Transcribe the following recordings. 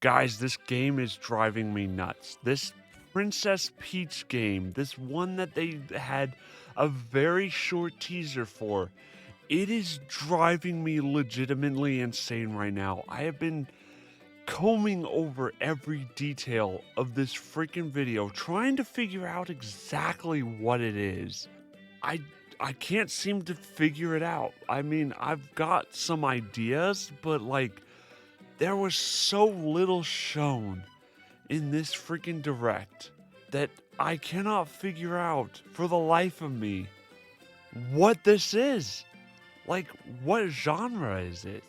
Guys, this game is driving me nuts. This Princess Peach game, this one that they had a very short teaser for, it is driving me legitimately insane right now. I have been combing over every detail of this freaking video, trying to figure out exactly what it is. I I can't seem to figure it out. I mean, I've got some ideas, but like there was so little shown in this freaking direct that I cannot figure out for the life of me what this is. Like, what genre is it?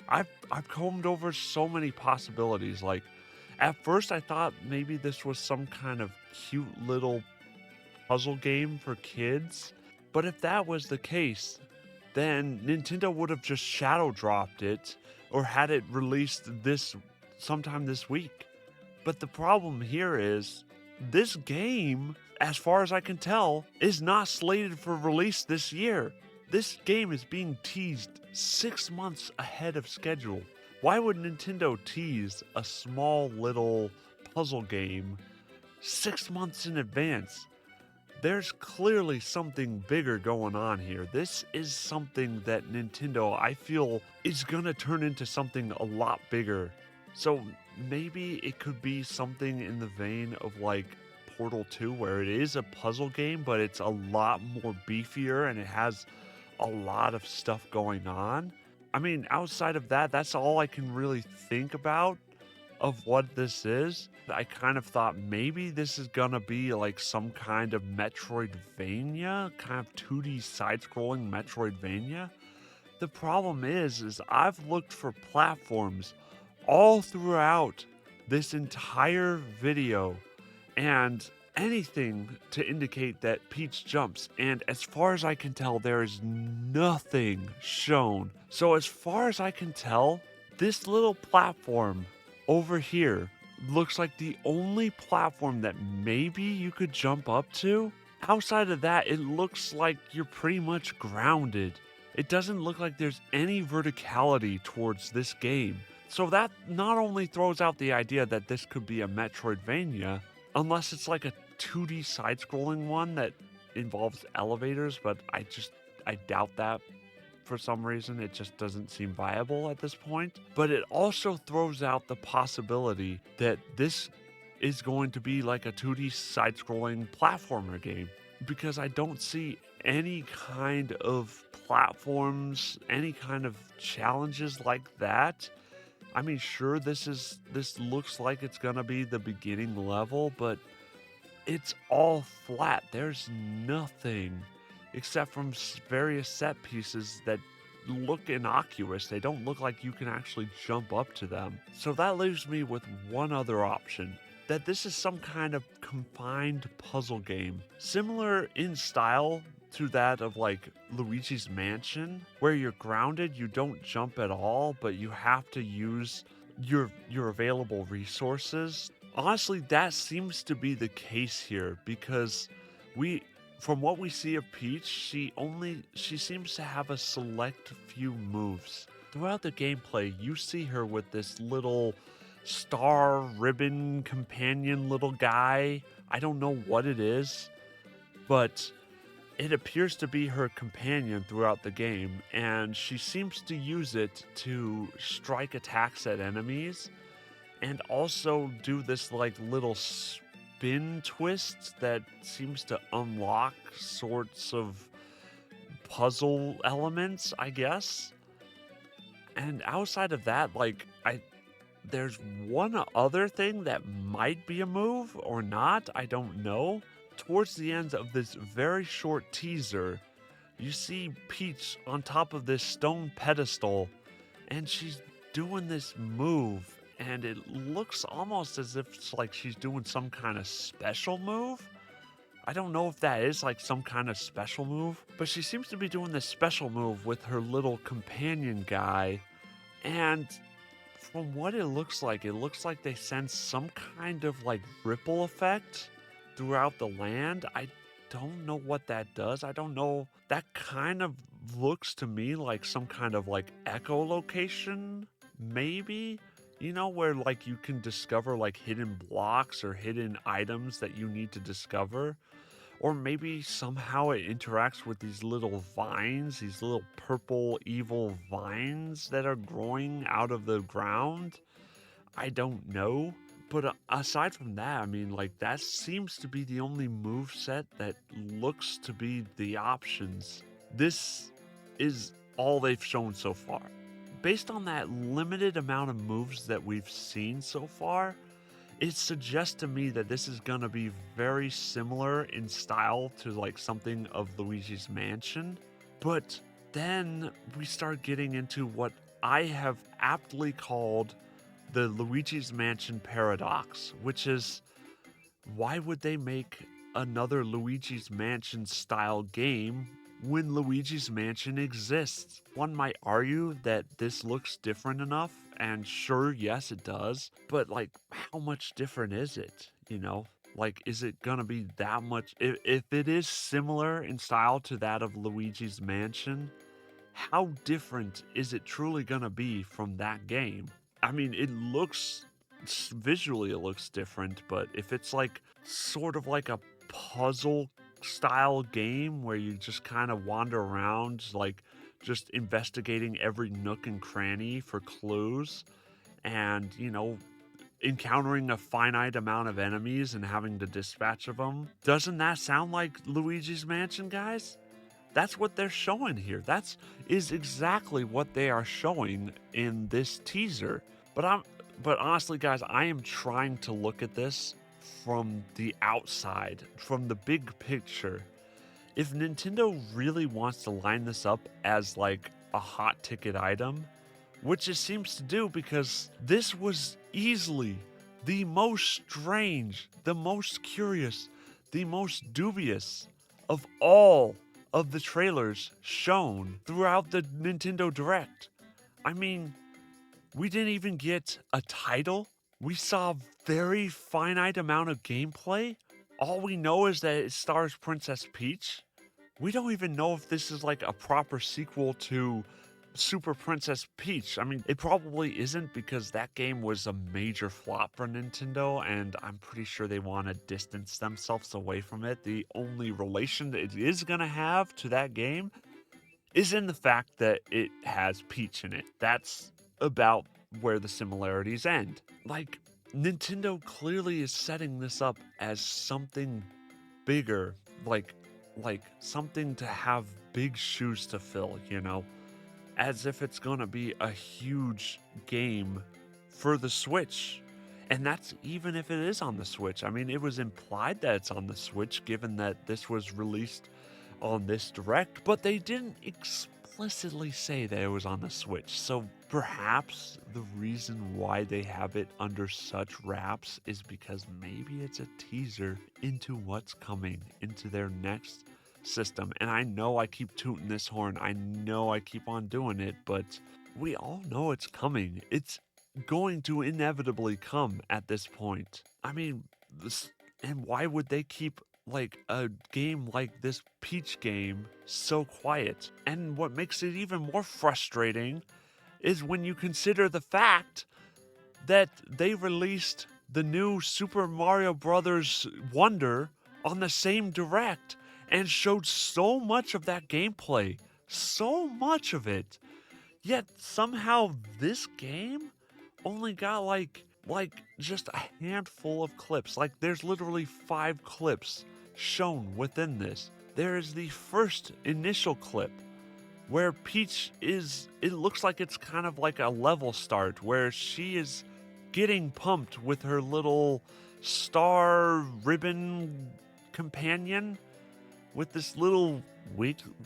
I've combed over so many possibilities. Like, at first I thought maybe this was some kind of cute little puzzle game for kids. But if that was the case, then Nintendo would have just shadow dropped it or had it released this sometime this week. But the problem here is this game, as far as I can tell, is not slated for release this year. This game is being teased 6 months ahead of schedule. Why would Nintendo tease a small little puzzle game 6 months in advance? There's clearly something bigger going on here. This is something that Nintendo, I feel, is gonna turn into something a lot bigger. So maybe it could be something in the vein of like Portal 2, where it is a puzzle game, but it's a lot more beefier and it has a lot of stuff going on. I mean, outside of that, that's all I can really think about of what this is. I kind of thought maybe this is gonna be like some kind of Metroidvania, kind of 2D side-scrolling Metroidvania. The problem is I've looked for platforms all throughout this entire video and anything to indicate that Peach jumps. And as far as I can tell, there is nothing shown. So as far as I can tell, this little platform over here looks like the only platform that maybe you could jump up to. Outside of that, it looks like you're pretty much grounded. It doesn't look like there's any verticality towards this game. So that not only throws out the idea that this could be a Metroidvania, unless it's like a 2D side-scrolling one that involves elevators, but I doubt that for some reason. It just doesn't seem viable at this point. But it also throws out the possibility that this is going to be like a 2D side-scrolling platformer game, because I don't see any kind of platforms, any kind of challenges like that. I mean, sure, this looks like it's gonna be the beginning level, but it's all flat. There's nothing except from various set pieces that look innocuous. They don't look like you can actually jump up to them. So that leaves me with one other option, that this is some kind of confined puzzle game, similar in style to that of like Luigi's Mansion, where you're grounded, you don't jump at all, but you have to use your available resources. Honestly, that seems to be the case here, because we from what we see of Peach, she seems to have a select few moves. Throughout the gameplay, you see her with this little star ribbon companion little guy. I don't know what it is, but it appears to be her companion throughout the game, and she seems to use it to strike attacks at enemies and also do this like little spin twist that seems to unlock sorts of puzzle elements, I guess. And outside of that, like there's one other thing that might be a move or not, I don't know. Towards the end of this very short teaser, you see Peach on top of this stone pedestal, and she's doing this move, and it looks almost as if it's like she's doing some kind of special move. I don't know if that is like some kind of special move, but she seems to be doing this special move with her little companion guy, and from what it looks like they sense some kind of like ripple effect throughout the land. I don't know what that does. I don't know. That kind of looks to me like some kind of like echolocation, maybe. You know, where like you can discover like hidden blocks or hidden items that you need to discover? Or maybe somehow it interacts with these little vines, these little purple evil vines that are growing out of the ground. I don't know. But aside from that, I mean, like, that seems to be the only move set that looks to be the options. This is all they've shown so far. Based on that limited amount of moves that we've seen so far, it suggests to me that this is gonna be very similar in style to like something of Luigi's Mansion. But then we start getting into what I have aptly called the Luigi's Mansion paradox, which is why would they make another Luigi's Mansion style game when Luigi's Mansion exists? One might argue that this looks different enough, and sure, yes, it does, but like, how much different is it? You know? Like, is it gonna be that much? If it is similar in style to that of Luigi's Mansion, how different is it truly gonna be from that game? I mean, it looks visually it looks different, but if it's like sort of like a puzzle style game where you just kind of wander around, like just investigating every nook and cranny for clues and, you know, encountering a finite amount of enemies and having to dispatch of them, doesn't that sound like Luigi's Mansion, guys? That's what they're showing here. That's is exactly what they are showing in this teaser. But but honestly, guys, I am trying to look at this from the outside, from the big picture. If Nintendo really wants to line this up as like a hot ticket item, which it seems to do because this was easily the most strange, the most curious, the most dubious of all of the trailers shown throughout the Nintendo Direct. I mean, we didn't even get a title. We saw very finite amount of gameplay. All we know is that it stars Princess Peach. We don't even know if this is like a proper sequel to Super Princess Peach. I mean, it probably isn't because that game was a major flop for Nintendo, and I'm pretty sure they want to distance themselves away from it. The only relation that it is going to have to that game is in the fact that it has Peach in it. That's about where the similarities end. Like, Nintendo clearly is setting this up as something bigger, like something to have big shoes to fill, you know? As if it's gonna be a huge game for the Switch. And that's even if it is on the Switch. I mean, it was implied that it's on the Switch given that this was released on this direct, but they didn't explicitly say that it was on the Switch. So perhaps the reason why they have it under such wraps is because maybe it's a teaser into what's coming into their next system. And I know I keep tooting this horn. I know I keep on doing it, but we all know it's coming. It's going to inevitably come at this point. I mean, and why would they keep like a game like this Peach game so quiet? And what makes it even more frustrating is when you consider the fact that they released the new Super Mario Brothers Wonder on the same direct and showed so much of that gameplay, so much of it. Yet somehow this game only got like just a handful of clips. Like there's literally 5 clips shown within this. There is the first initial clip where Peach is, it looks like it's kind of like a level start where she is getting pumped with her little star ribbon companion with this little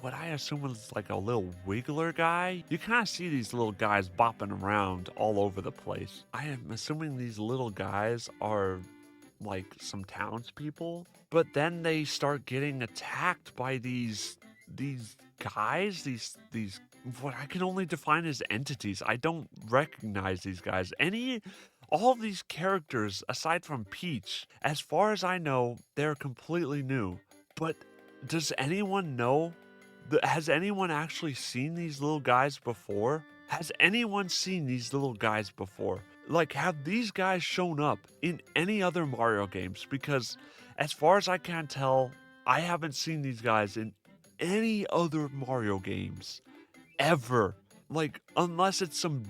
what I assume is like a little wiggler guy. You kind of see these little guys bopping around all over the place. I am assuming these little guys are like some townspeople, but then they start getting attacked by these guys, these what I can only define as entities. I don't recognize these guys. All of these characters, aside from Peach, as far as I know, they're completely new. But does anyone know? Has anyone actually seen these little guys before? Has anyone seen these little guys before? Like, have these guys shown up in any other Mario games? Because as far as I can tell, I haven't seen these guys in any other Mario games ever. Like, unless it's some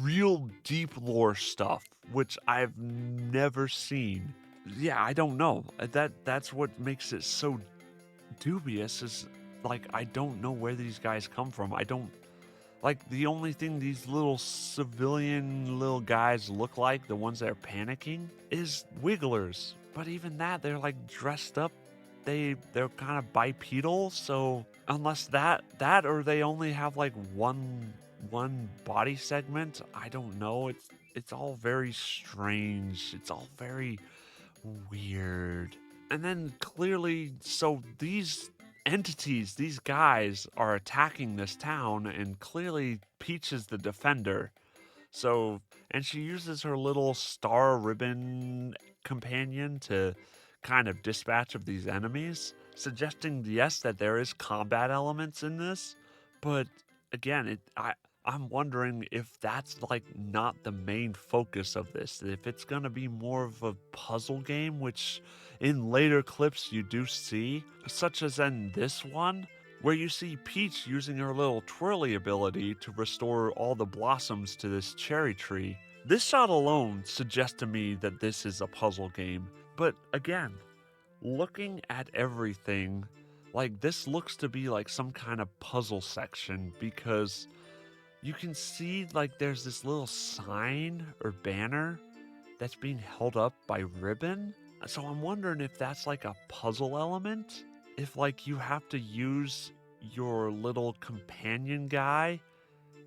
real deep lore stuff, which I've never seen. Yeah, I don't know. That's what makes it so dubious is like I don't know where these guys come from. I don't like the only thing these little civilian little guys look like, the ones that are panicking, is wigglers. But even that, they're like dressed up. They're kind of bipedal, so unless that or they only have like one body segment, I don't know. It's all very strange. It's all very weird. And then clearly, so these entities, these guys are attacking this town, and clearly Peach is the defender. So, and she uses her little star ribbon companion to kind of dispatch of these enemies, suggesting, yes, that there is combat elements in this, but again, I'm wondering if that's like not the main focus of this. If it's going to be more of a puzzle game, which in later clips you do see, such as in this one, where you see Peach using her little twirly ability to restore all the blossoms to this cherry tree. This shot alone suggests to me that this is a puzzle game. But again, looking at everything, like this looks to be like some kind of puzzle section because you can see like there's this little sign or banner that's being held up by ribbon. So I'm wondering if that's like a puzzle element. If like you have to use your little companion guy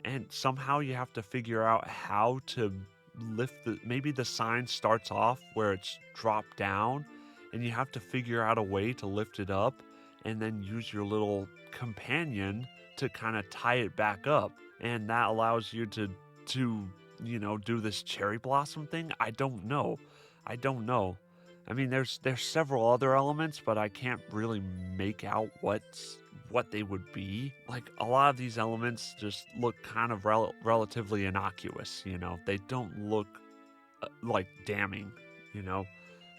and somehow you have to figure out how to lift maybe the sign starts off where it's dropped down and you have to figure out a way to lift it up and then use your little companion to kind of tie it back up, and that allows you to do this cherry blossom thing. I don't know. I mean, there's several other elements, but I can't really make out what they would be. Like a lot of these elements just look kind of relatively innocuous. They don't look like damning. You know,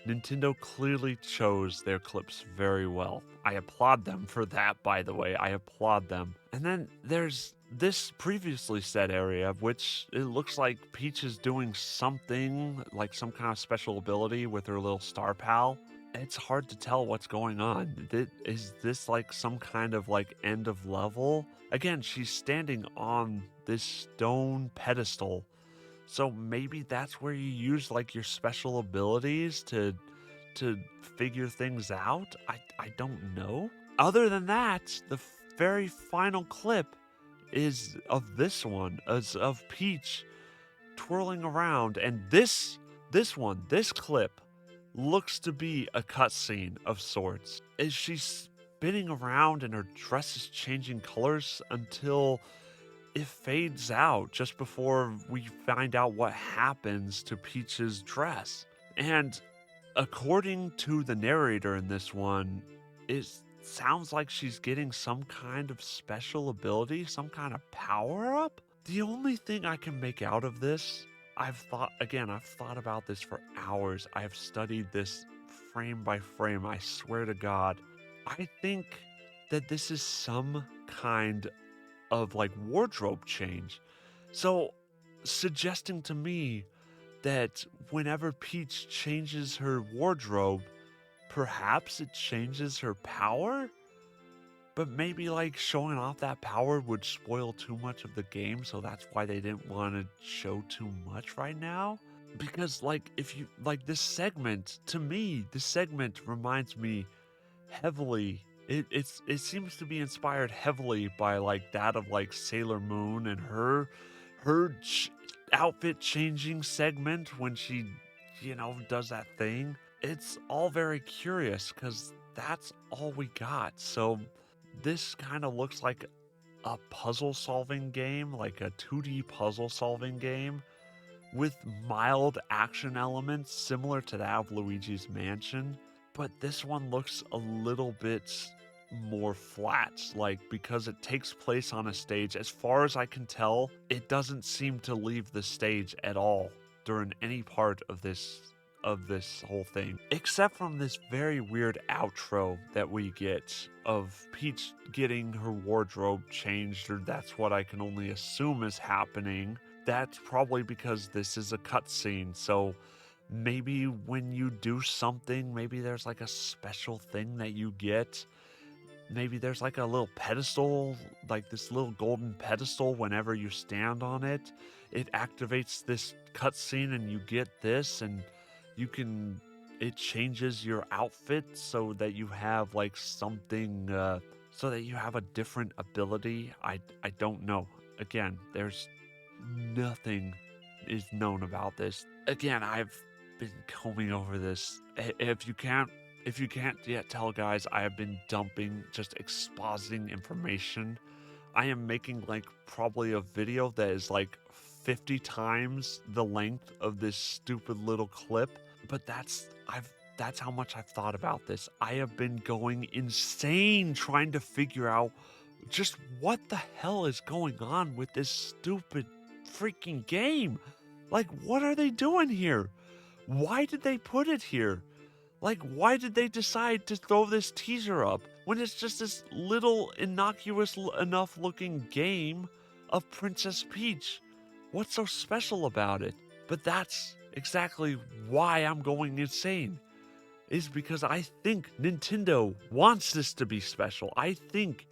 Nintendo clearly chose their clips very well. I applaud them for that, by the way. I applaud them. And then there's this previously said area, which it looks like Peach is doing something, like some kind of special ability with her little star pal. It's hard to tell what's going on. Is this like some kind of like end of level? Again, she's standing on this stone pedestal, so maybe that's where you use like your special abilities to figure things out. I don't know. Other than that, the very final clip is of this one, is of Peach twirling around, and this clip looks to be a cutscene of sorts. As she's spinning around and her dress is changing colors until it fades out just before we find out what happens to Peach's dress. And according to the narrator in this one, it sounds like she's getting some kind of special ability, some kind of power up. The only thing I can make out of this, I've thought about this for hours. I have studied this frame by frame. I swear to God. I think that this is some kind of like wardrobe change. So, suggesting to me that whenever Peach changes her wardrobe, perhaps it changes her power? But maybe like showing off that power would spoil too much of the game, so that's why they didn't want to show too much right now. Because like if you like this segment, to me, this segment reminds me heavily. It seems to be inspired heavily by like that of like Sailor Moon and her outfit changing segment when she does that thing. It's all very curious because that's all we got. So this kind of looks like a puzzle solving game, like a 2D puzzle solving game with mild action elements similar to that of Luigi's Mansion. But this one looks a little bit more flat, like because it takes place on a stage. As far as I can tell, it doesn't seem to leave the stage at all during any part of this whole thing, except from this very weird outro that we get of Peach getting her wardrobe changed, or that's what I can only assume is happening. That's probably because this is a cutscene, so maybe when you do something, maybe there's like a special thing that you get. Maybe there's like a little pedestal, like this little golden pedestal. Whenever you stand on it, it activates this cutscene and you get this, and it changes your outfit so that you have like something, so that you have a different ability. I don't know. Again, there's nothing is known about this. Again, I've been combing over this. If you can't yet tell, guys, I have been dumping, just expositing information. I am making like probably a video that is like 50 times the length of this stupid little clip, but that's how much I've thought about this. I have been going insane trying to figure out just what the hell is going on with this stupid freaking game. Like, what are they doing here? Why did they put it here? Like, why did they decide to throw this teaser up when it's just this little innocuous enough looking game of Princess Peach? What's so special about it? But that's exactly why I'm going insane, is because I think Nintendo wants this to be special. I think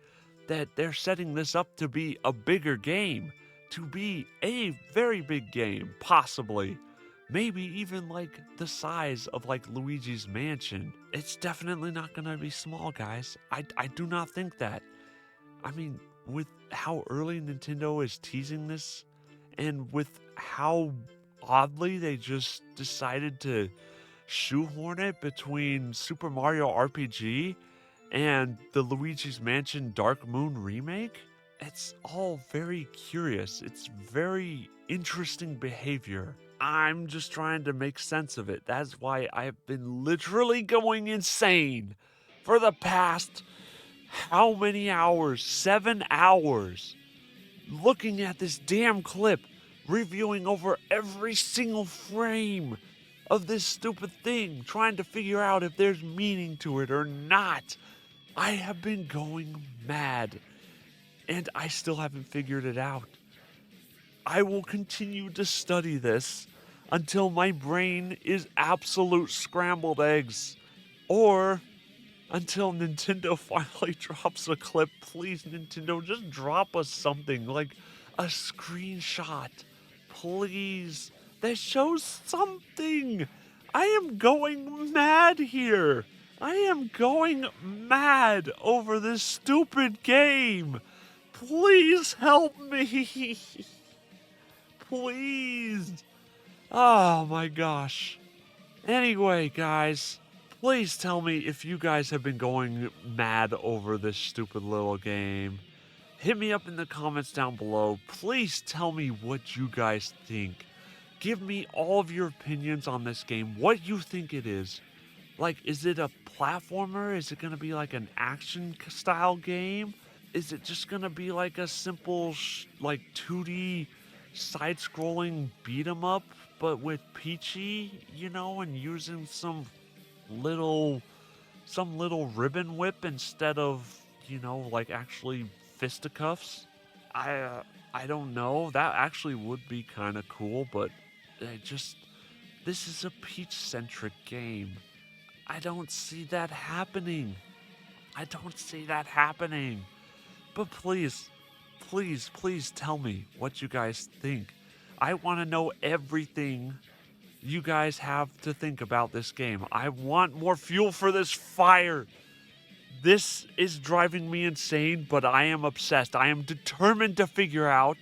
that they're setting this up to be a bigger game, to be a very big game, possibly. Maybe even like the size of like Luigi's Mansion. It's definitely not gonna be small, guys. I do not think that. I mean, with how early Nintendo is teasing this, and with how oddly they just decided to shoehorn it between Super Mario RPG and the Luigi's Mansion Dark Moon remake, it's all very curious. It's very interesting behavior. I'm just trying to make sense of it. That's why I've been literally going insane for the past how many hours? 7 hours. Looking at this damn clip, reviewing over every single frame of this stupid thing, trying to figure out if there's meaning to it or not. I have been going mad, and I still haven't figured it out. I will continue to study this until my brain is absolute scrambled eggs, or until Nintendo finally drops a clip. Please, Nintendo, just drop us something, like a screenshot, please, that shows something. I am going mad here. I am going mad over this stupid game. Please help me. Please. Oh my gosh. Anyway, guys, please tell me if you guys have been going mad over this stupid little game. Hit me up in the comments down below. Please tell me what you guys think. Give me all of your opinions on this game, what you think it is. Like, is it a platformer? Is it going to be like an action style game? Is it just going to be like a simple, like 2D side-scrolling beat 'em up, but with Peachy, you know, and using some little ribbon whip instead of, you know, like actually fisticuffs? I don't know. That actually would be kind of cool, but this is a Peach-centric game. I don't see that happening. But please, please, please tell me what you guys think. I want to know everything you guys have to think about this game. I want more fuel for this fire. This is driving me insane, but I am obsessed. I am determined to figure out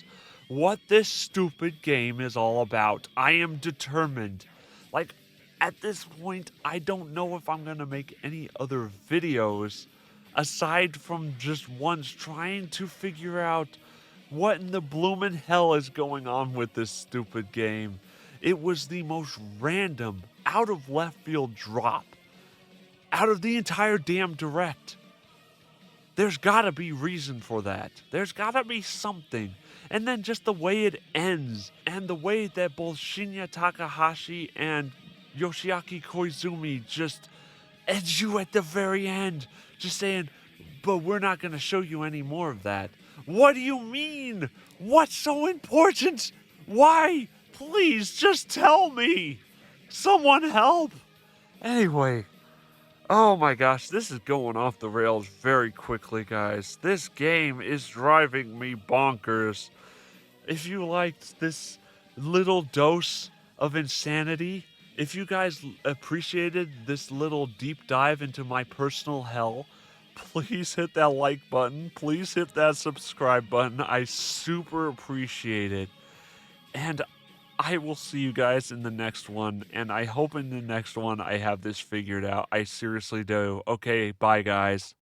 what this stupid game is all about. I am determined. Like, at this point, I don't know if I'm going to make any other videos aside from just ones trying to figure out what in the bloomin' hell is going on with this stupid game. It was the most random, out of left field drop out of the entire damn direct. There's gotta be reason for that. There's gotta be something. And then just the way it ends, and the way that both Shinya Takahashi and Yoshiaki Koizumi just edge you at the very end, just saying, but we're not gonna show you any more of that. What do you mean? What's so important? Why? Please just tell me. Someone help. Anyway, oh my gosh, this is going off the rails very quickly, guys. This game is driving me bonkers. If you liked this little dose of insanity, if you guys appreciated this little deep dive into my personal hell, please hit that like button. Please hit that subscribe button. I super appreciate it. And I will see you guys in the next one. And I hope in the next one I have this figured out. I seriously do. Okay, bye, guys.